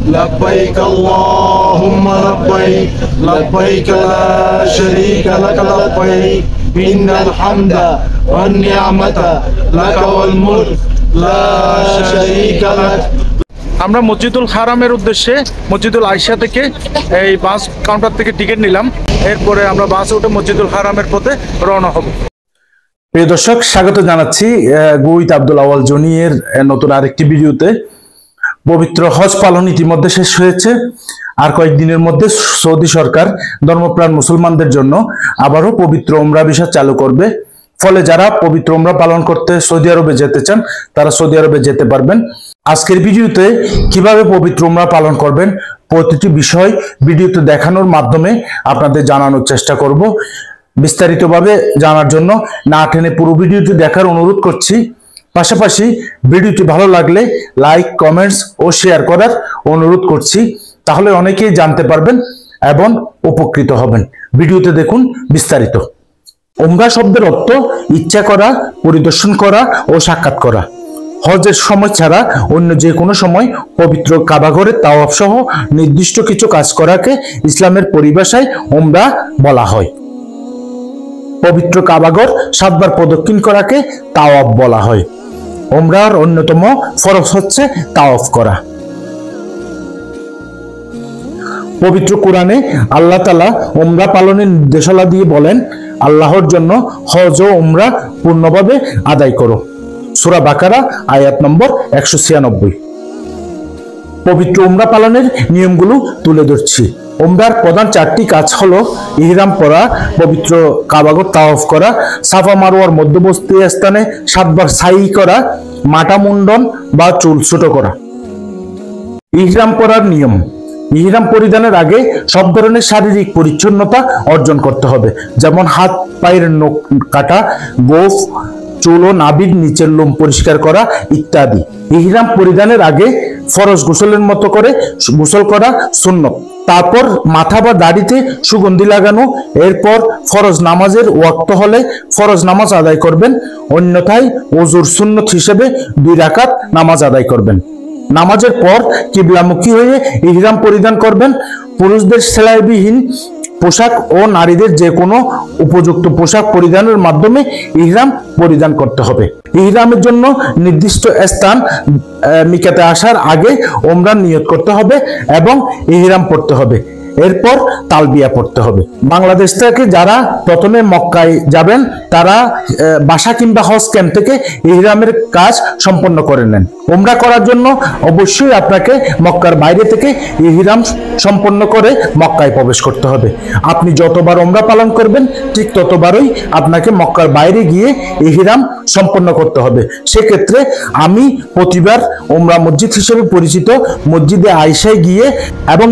لبيك اللهم لبيك لبيك لا شريك لك لبيك إن الحمد والنعمة لك والملك لا شريك لك। আমরা মসজিদুল হারামের উদ্দেশ্যে মসজিদুল আয়েশা থেকে এই বাস কাউন্টার থেকে টিকিট নিলাম। এরপরে আমরা বাসে উঠে মসজিদুল হারামের পথে রওনা হব। প্রিয় দর্শক, স্বাগত জানাচ্ছি গুইত আব্দুল আওয়াল জনিয়ের নতুন আরেকটি ভিডিওতে। পবিত্র হজ পালন ইতিমধ্যে শেষ হয়েছে। আর কয়েকদিনের মধ্যে সৌদি সরকার ধর্মপ্রাণ মুসলমানদের জন্য আবারও পবিত্র উমরা ভিসা চালু করবে। ফলে যারা পবিত্র উমরা পালন করতে সৌদি আরবে যেতে চান তারা সৌদি আরবে যেতে পারবেন। আজকের ভিডিওতে কিভাবে পবিত্র উমরা পালন করবেন প্রতিটি বিষয় ভিডিওতে দেখানোর মাধ্যমে আপনাদের জানানোর চেষ্টা করব। বিস্তারিতভাবে জানার জন্য না টেনে পুরো ভিডিওটি দেখার অনুরোধ করছি। পাশাপাশি ভিডিওটি ভালো লাগলে লাইক, কমেন্টস ও শেয়ার করার অনুরোধ করছি। তাহলে অনেকেই জানতে পারবেন এবং উপকৃত হবেন। ভিডিওতে দেখুন বিস্তারিত। উমরা শব্দের অর্থ ইচ্ছা করা, পরিদর্শন করা ও সাক্ষাৎ করা। হজের সময় ছাড়া অন্য যে কোনো সময় পবিত্র কাবাঘরে তাওয়াফ সহ নির্দিষ্ট কিছু কাজ করাকে ইসলামের পরিভাষায় উমরা বলা হয়। পবিত্র কাবাঘর 7 বার প্রদক্ষিণ করাকে তাওয়াফ বলা হয়। উমরার অন্যতম ফরজ হচ্ছে তাওয়াফ করা। পবিত্র কোরআনে আল্লাহ তাআলা উমরা পালনের নির্দেশনা দিয়ে বলেন, আল্লাহর জন্য হজ ও উমরা পূর্ণভাবে আদায় করো। সূরা বাকারা আয়াত নম্বর 196। পবিত্র উমরা পালনের নিয়মগুলো তুলে ধরছি। উমরার প্রধান 4টি কাজ হলো ইহরাম পরা, পবিত্র কাবাঘর তাওয়াফ করা, সাফা মারওয়ার মধ্যবর্তী স্থানে 7 বার সাই করা, মাথা মুন্ডন বা চুল ছোট করা। ইহরাম পরার নিয়ম। ইহরাম পরিধানের আগে সব ধরনের শারীরিক পরিচ্ছন্নতা অর্জন করতে হবে, যেমন হাত পায়ের নখ কাটা, গোফ, চুল ও নাভির নিচের লোম পরিষ্কার করা ইত্যাদি। ইহরাম পরিধানের আগে ফরজ গোসলের মতো করে গোসল করা সুন্নত। তারপর মাথা বা দাড়িতে সুগন্ধি লাগানো। এরপর ফরজ নামাজের ওয়াক্ত হলে ফরজ নামাজ আদায় করবেন, অন্যথায় ওযুর সুন্নত হিসেবে 2 রাকাত নামাজ আদায় করবেন। নামাজের পর কিবলামুখী হয়ে ইহরাম পরিধান করবেন। পুরুষদের সেলাইবিহীন পোশাক ও নারীদের যে কোনো উপযুক্ত পোশাক পরিধানের মাধ্যমে ইহরাম পরিধান করতে হবে। ইহরামের জন্য নির্দিষ্ট স্থান মিকাতে আসার আগে উমরার নিয়ত করতে হবে এবং ইহরাম পড়তে হবে। এরপর তালবিয়া পড়তে হবে। বাংলাদেশ থেকে যারা প্রথমে মক্কায় যাবেন তারা বাসা কিংবা হজ ক্যাম্প থেকে ইহরামের কাজ সম্পন্ন করে নেন। উমরা করার জন্য অবশ্যই আপনাকে মক্কার বাইরে থেকে ইহরাম সম্পন্ন করে মক্কায় প্রবেশ করতে হবে। আপনি যতবার উমরা পালন করবেন ঠিক ততবারই আপনাকে মক্কার বাইরে গিয়ে ইহরাম সম্পন্ন করতে হবে। সেক্ষেত্রে আমি প্রতিবার উমরা মসজিদ হিসেবে পরিচিত মসজিদে আয়েশায় গিয়ে এবং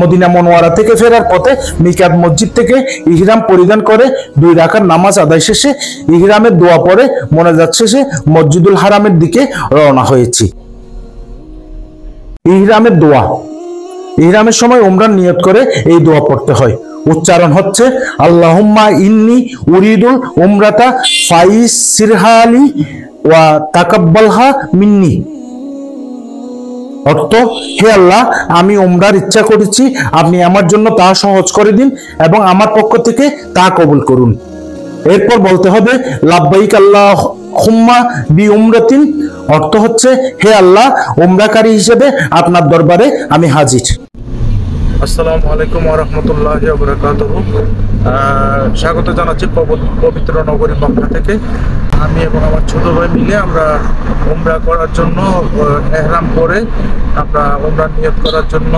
মদিনা মুনাওয়ারা থেকে ফেরার পথে মিকাত মসজিদ থেকে ইহরাম পরিধান করে 2 রাকাত নামাজ আদায় শেষে ইহরামের দোয়া পড়ে মোনাজাত শেষে মসজিদুল হারামের দিকে রওনা হয়েছি। ইহরামের দোয়া। ইহরামের সময় উমরার নিয়ত করে এই দোয়া পড়তে হয়। উচ্চারণ হচ্ছে, আল্লাহুম্মা ইন্নী উরিদুল উমরাতা ফাইসিরহালি ওয়া তাকাব্বালহা মিন্নি। অর্থ, হে আল্লাহ, আমি উমরার ইচ্ছা করেছি, আপনি আমার জন্য তা সহজ করে দিন এবং আমার পক্ষ থেকে তা কবুল করুন। এরপর বলতে হবে লাব্বাইক আল্লাহুম্মা বি উমরাতিন। অর্থ হচ্ছে, হে আল্লাহ, উমরাকারী হিসেবে আপনার দরবারে আমি হাজির। আসসালামু আলাইকুম ওয়া রাহমাতুল্লাহি ওয়া বারাকাতুহু। স্বাগত জানাচ্ছি পবিত্র নগরী মক্কা থেকে। আমি এবং আমার ছোট ভাই মিলে আমরা উমরা করার জন্য ইহরাম পরে আমরা উমরা নিয়ত করার জন্য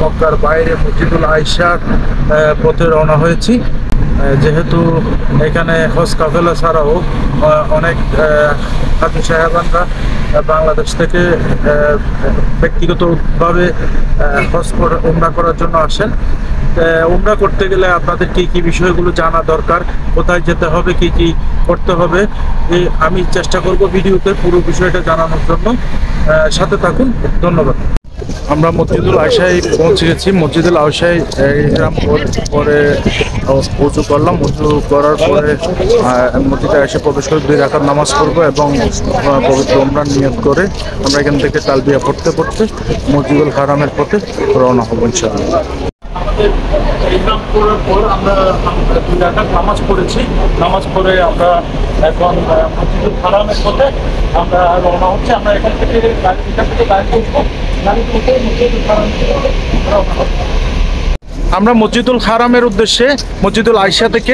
মক্কার বাইরে মসজিদুল আয়েশার পথে রওনা হয়েছি। যেহেতু এখানে হজ কাফেলা ছাড়াও অনেক হাজি সাহেবানরা বাংলাদেশ থেকে ব্যক্তিগতভাবে উমরা করার জন্য আসেন। উমরা করতে গেলে আপনাদের কি কি বিষয়গুলো জানা দরকার, কোথায় যেতে হবে, কি কি করতে হবে, আমি চেষ্টা করব ভিডিওতে পুরো বিষয়টা জানানোর জন্য। সাথে থাকুন। ধন্যবাদ। আমরা মসজিদুল আয়সায় পৌঁছে গেছি। মসজিদুল আয়সায় ইহরাম পরে উজু করলাম। উজু করার পরে মসজিদে এসে প্রবেশ করে 2 রাকাত নামাজ পড়বো এবং পবিত্র উমরার নিয়ত করে আমরা এখান থেকে তালবিয়া পড়তে পড়তে মসজিদুল হারামের পথে রওনা হব ইনশাআল্লাহ। আমাদের ইহরাম করার পর আমরা 2 রাকাত নামাজ পড়েছি। নামাজ পড়ে আমরা এখন মসজিদুল হারামের পথে আমরা রওনা হচ্ছে। আমরা এখান থেকে গাড়ি উঠবো, গাড়িতে উঠে মসজিদুল হারামের পথে রওনা হব। আমরা মসজিদুল হারামের উদ্দেশ্যে মসজিদুল আয়সা থেকে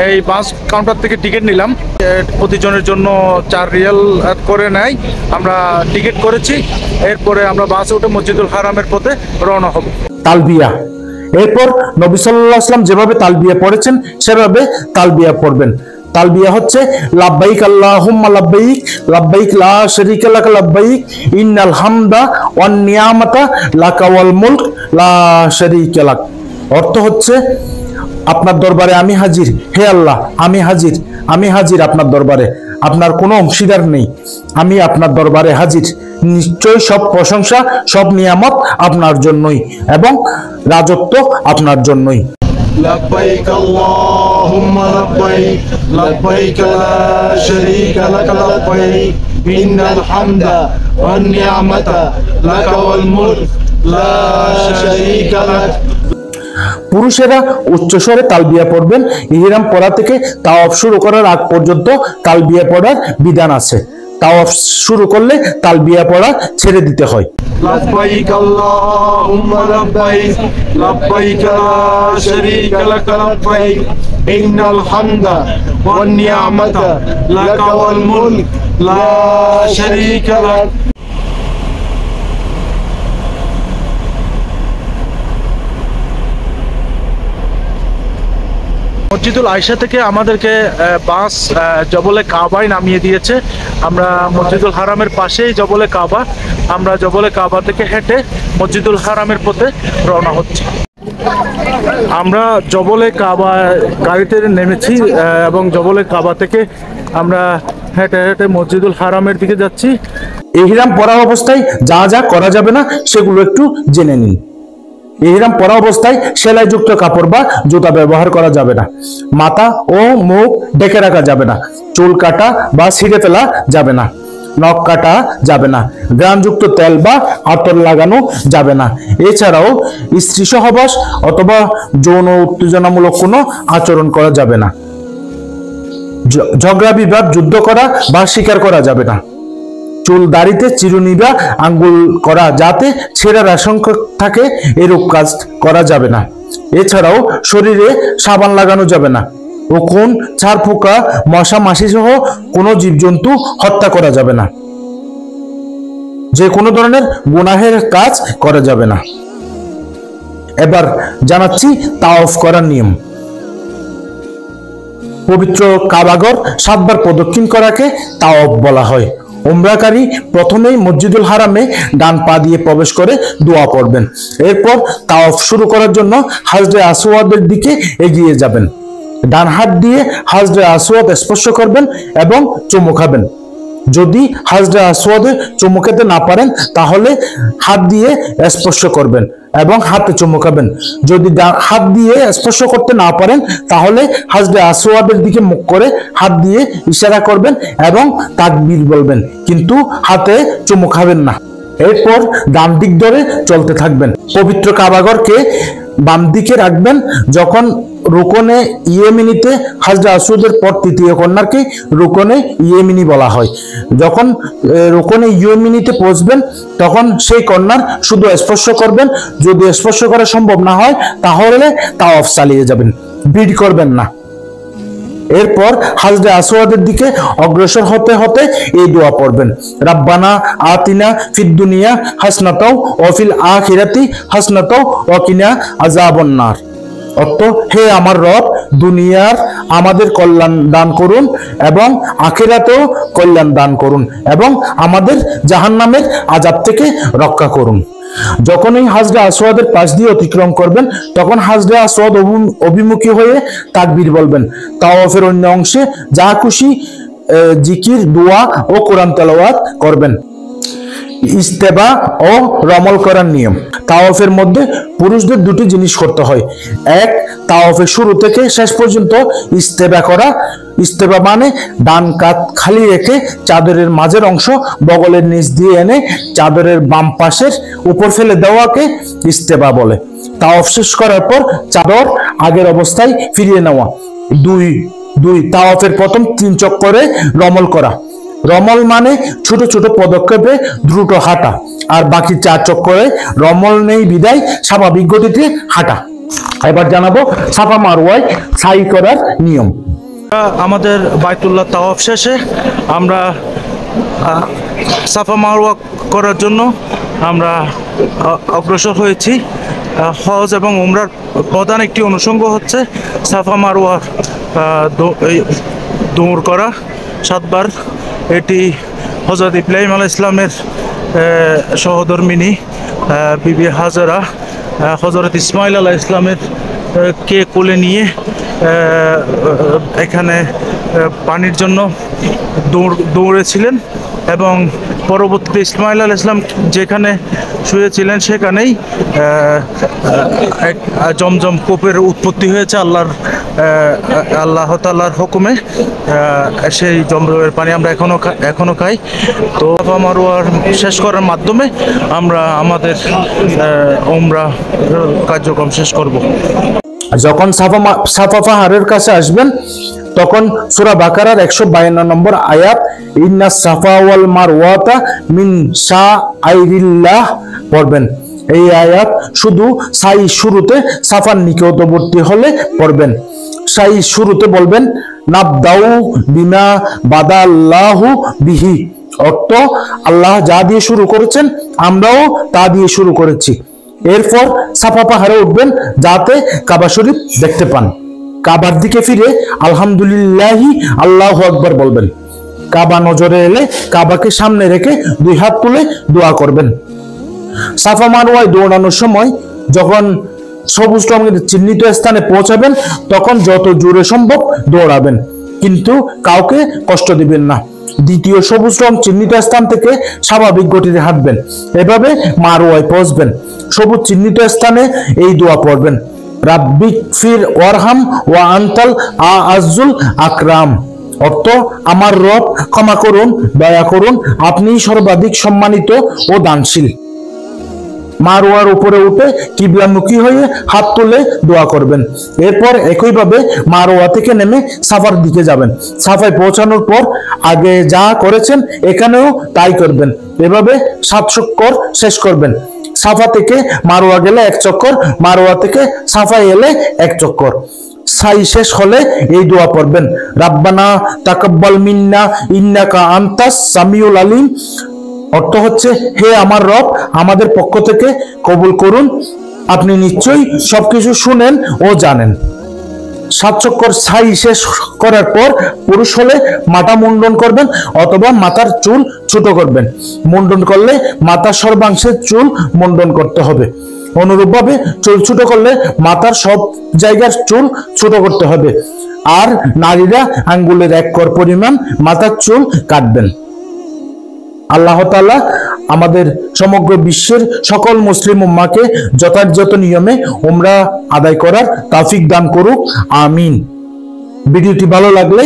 এই বাস কাউন্টার থেকে টিকিট নিলাম। প্রতিজনের জন্য 4 রিয়াল করে নেয়। আমরা টিকিট করেছি। এরপরে আমরা বাসে উঠে মসজিদুল হারামের পথে রওনা হব। তালবিয়া, এরপর নবী সাল্লাল্লাহু আলাইহি ওয়াসাল্লাম যেভাবে তালবিয়া পড়েছেন সেভাবে তালবিয়া পড়বেন। তালবিয়া হচ্ছে লাব্বাইক আল্লাহুম্মা লাব্বাইক লাব্বাইক লা শারীকা লাক লাব্বাইক ইন্নাল হামদা ওয়ান নিয়ামাতা লাকা ওয়াল মুলক লা শারীকা লাক। অর্থ হচ্ছে আপনার দরবারে আমি হাজির, হে আল্লাহ আমি হাজির, আমি হাজির আপনার দরবারে, আপনার কোনো অংশীদার নেই, আমি আপনার দরবারে হাজির। নিশ্চয় সব প্রশংসা সব নিয়ামত আপনার জন্যই এবং রাজত্ব আপনার জন্যই। لبيك اللهم لبيك لبيك لا شريك لك لبيك إن الحمد والنعمة لك والملك لا شريك لك। পুরুষেরা উচ্চস্বরে তালবিয়া পড়বেন। ইহরাম পড়া থেকে তাওয়াফ শুরু করার আগ পর্যন্ত তালবিয়া পড়ার বিধান আছে। তাওয়াফ শুরু করলে তালবিয়া পড়া ছেড়ে দিতে হয়। لبيك اللهم لبيك لبيك لا شريك لك لبيك إن الحمد والنعمة لك والملك لا شريك لك। মসজিদুল আয়সা থেকে আমাদেরকে বাস জবলে কাবায় নামিয়ে দিয়েছে। আমরা মসজিদুল হারামের পাশেই জবলে কাবা। আমরা জবলে কাবা থেকে হেঁটে মসজিদুল হারামের পথে রওনা হচ্ছি। আমরা জবলে কাবা গাড়িতে নেমেছি এবং জবলে কাবা থেকে আমরা হেঁটে হেঁটে মসজিদুল হারামের দিকে যাচ্ছি। ইহরাম পরা অবস্থায় যা যা করা যাবে না সেগুলো একটু জেনে নিন। ইহরাম পরা অবস্থায় সেলাইযুক্ত কাপড় বা জুতা ব্যবহার করা যাবে না। মাথা ও মুখ ঢেকে রাখা যাবে না। চুল কাটা বা ছিঁড়ে ফেলা যাবে না। নখ কাটা যাবে না। ঘ্রাণযুক্ত তেল বা আতর লাগানো যাবে না। এছাড়াও স্ত্রী সহবাস অথবা যৌন উত্তেজনামূলক কোনো আচরণ করা যাবে না। ঝগড়া বিবাদ যুদ্ধ করা বা শিকার করা যাবে না। চুল দাড়িতে চিরুনি বা আঙ্গুল করা যাতে ছেঁড়ার আশঙ্কা থাকে এরূপ কাজ করা যাবে না। এছাড়াও শরীরে সাবান লাগানো যাবে না। উকুন, ছারপোকা, মশা মাছি সহ কোনো জীবজন্তু হত্যা করা যাবে না। যে কোনো ধরনের গুনাহের কাজ করা যাবে না। এবার জানাচ্ছি তাওয়াফ করার নিয়ম। পবিত্র কাবাঘর 7 বার প্রদক্ষিণ করাকে তাওয়াফ বলা হয়। উমরাকারী প্রথমেই মসজিদুল হারামে ডান পা দিয়ে প্রবেশ করে দোয়া পড়বেন। এরপর তাওয়াফ শুরু করার জন্য হাজরে আসওয়াদের দিকে এগিয়ে যাবেন। ডান হাত দিয়ে হাজরে আসওয়াদ স্পর্শ করবেন এবং চুমু খাবেন। যদি হাজরে আসওয়াদে চুমু খেতে না পারেন তাহলে হাত দিয়ে স্পর্শ করবেন এবং হাতে চুমু খাবেন। যদি হাত দিয়ে স্পর্শ করতে না পারেন তাহলে হাজরে আসওয়াদের দিকে মুখ করে হাত দিয়ে ইশারা করবেন এবং তাকবীর বলবেন, কিন্তু হাতে চুমু খাবেন না। এরপর ডান দিক ধরে চলতে থাকবেন। পবিত্র কাবাঘরকে বাম দিকে রাখবেন। যখন রুকনে ইয়েমিনিতে হাজরে আসওয়াদের পর তৃতীয় কর্নারকে রুকনে ইয়েমিনি বলা হয়। যখন রুকনে ইয়েমিনিতে পৌঁছবেন তখন সেই কর্নার শুধু স্পর্শ করবেন। যদি স্পর্শ করা সম্ভব না হয় তাহলে তাওয়াফ চালিয়ে যাবেন, ভিড় করবেন না। এরপর হাজরে আসওয়াদের দিকে অগ্রসর হতে হতে এই দোয়া পড়বেন, রাব্বানা আতিনা ফিদ দুনিয়া হাসনাতাও ওয়া ফিল আখিরাতি হাসনাতাও ওয়া কিনা আযাবান্নার। অর্থ, হে আমার রব, দুনিয়ার আমাদের কল্যাণ দান করুন এবং আখিরাতেও কল্যাণ দান করুন এবং আমাদের জাহান্নামের আযাব থেকে রক্ষা করুন। যখনই হাজরে আসওয়াদের পাশ দিয়ে অতিক্রম করবেন তখন হাজরে আসওয়াদ অভিমুখী হয়ে তাকবীর বলবেন। তাওয়াফের অন্য অংশে যা খুশি জিকির, দোয়া ও কোরআন তেলাওয়াত করবেন। ইস্তেবা ও রমল করার নিয়ম। তাওয়াফের মধ্যে পুরুষদের দুটি জিনিস করতে হয়। এক, তাওয়াফের শুরু থেকে শেষ পর্যন্ত ইস্তেবা করা। ইস্তেবা মানে ডান কাঁধ খালি রেখে চাদরের মাঝের অংশ বগলের নিচ দিয়ে এনে চাদরের বাম পাশের উপর ফেলে দেওয়াকে ইস্তেবা বলে। তাওয়াফ শেষ করার পর চাদর আগের অবস্থায় ফিরিয়ে নেওয়া। দুই, তাওয়াফের প্রথম 3 চক্করে রমল করা। রমল মানে ছোট ছোট পদক্ষেপে দ্রুত হাঁটা, আর বাকি 4 চক্করে রমল নেই বিদায় স্বাভাবিক গতিতে হাঁটা। এবার জানাবো সাফা মারওয়ায় সাই করার নিয়ম। আমাদের বাইতুল্লাহ তাওয়াফ শেষে আমরা সাফা মারওয়া করার জন্য আমরা অগ্রসর হয়েছি। হজ এবং উমরার প্রধান একটি অনুষঙ্গ হচ্ছে সাফা মারওয়া দৌড় করা 7 বার। এটি হযরত ইব্রাহিম আলাইহিস সালামের সহধর্মিণী বিবি হাজরা হযরত ইসমাইল আলাইহিস সালামের কে কোলে নিয়ে এখানে পানির জন্য দৌড়েছিলেন এবং পরবর্তীতে ইসমাইল আলাইহিস সালাম যেখানে শুয়েছিলেন সেখানেই জমজম কূপের উৎপত্তি হয়েছে আল্লাহ তাআলার হুকুমে। সেই জমজমের পানি আমরা এখনো খাই। তো সাফা মারওয়া শেষ করার মাধ্যমে আমরা আমাদের উমরা কার্যক্রম শেষ করব। যখন সাফা পাহাড়ের কাছে আসবেন তখন সূরা বাকারার 152 নম্বর আয়াত ইন্না সাফা ওয়াল মারওয়াতা মিন শাআইরিল্লাহ পড়বেন। এই আয়াত শুধু সাই শুরুতে সাফার নিকটবর্তী হলে পড়বেন। সাই শুরুতে বলবেন নাবদাউ বিমা বাদাল্লাহু বিহি, অর্থ আল্লাহ যা দিয়ে শুরু করেছেন আমরাও তা দিয়ে শুরু করেছি। এরপর সাফা পাহাড়ে উঠবেন যাতে কাবা শরীফ দেখতে পান। কাবার দিকে ফিরে আলহামদুলিল্লাহি আল্লাহু আকবার বলবেন। কাবা নজরে এলে কাবাকে সামনে রেখে 2 হাত তুলে দোয়া করবেন। সাফা মারওয়ায় দৌড়ানোর সময় যখন সবুজ রঙের চিহ্নিত স্থানে পৌঁছাবেন তখন যত জোরে সম্ভব দৌড়াবেন, কিন্তু কাউকে কষ্ট দিবেন না। দ্বিতীয় সবুজ রং চিহ্নিত স্থান থেকে স্বাভাবিক গতিতে হাঁটবেন। এভাবে মারওয়ায় পৌঁছবেন। সবুজ চিহ্নিত স্থানে এই দোয়া পড়বেন, রাব্বিক ফির ওয়ারহাম ওয়া আনতাল আ'আজ্জুল আকরাম, অর্থ আমার রব ক্ষমা করুন, দয়া করুন, আপনিই সর্বাধিক সম্মানিত ও দানশীল। মারওয়ার উপরে উঠে কিবলামুখী হয়ে হাত তুলে দোয়া করবেন। এরপর একইভাবে মারওয়া থেকে নেমে সাফার দিকে যাবেন। সাফায় পৌঁছানোর পর আগে যা করেছেন এখানেও তাই করবেন। এভাবে 7 চক্কর শেষ করবেন। সাফা থেকে মারওয়া গেলে 1 চক্কর, মারওয়া থেকে সাফায় এলে 1 চক্কর। সাই শেষ হলে এই দোয়া পড়বেন, রাব্বানা তাকাব্বাল মিন্না ইন্নাকা আনতাস সামিউল আলিম, অর্থ হচ্ছে হে আমার রব আমাদের পক্ষ থেকে কবুল করুন, আপনি নিশ্চয়ই সবকিছু শুনেন ও জানেন। 7 চক্কর সাই শেষ করার পর পুরুষ হলে মাথা মুন্ডন করবেন অথবা মাথার চুল ছোট করবেন। মুন্ডন করলে মাথার সর্বাংশের চুল মুন্ডন করতে হবে। অনুরূপভাবে চুল ছোট করলে মাথার সব জায়গার চুল ছোট করতে হবে। আর নারীরা আঙ্গুলের 1 কর পরিমাণ মাথার চুল কাটবেন। আল্লাহ তাআলা আমাদের সমগ্র বিশ্বের সকল মুসলিম উম্মাহকে যথাযথ নিয়মে উমরা আদায় করার তৌফিক দান করুক, আমিন। ভিডিওটি ভালো লাগলে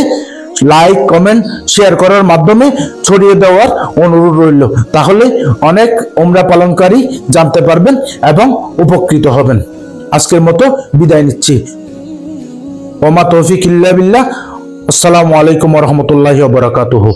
লাইক, কমেন্ট, শেয়ার করার মাধ্যমে ছড়িয়ে দেওয়ার অনুরোধ রইল। তাহলে অনেক উমরা পালনকারী জানতে পারবেন এবং উপকৃত হবেন। আজকের মতো বিদায় নিচ্ছি। ওমা তৌফিক ইল্লা বিল্লাহ। আসসালামু আলাইকুম ওয়া রাহমাতুল্লাহি ওয়া বারাকাতুহু।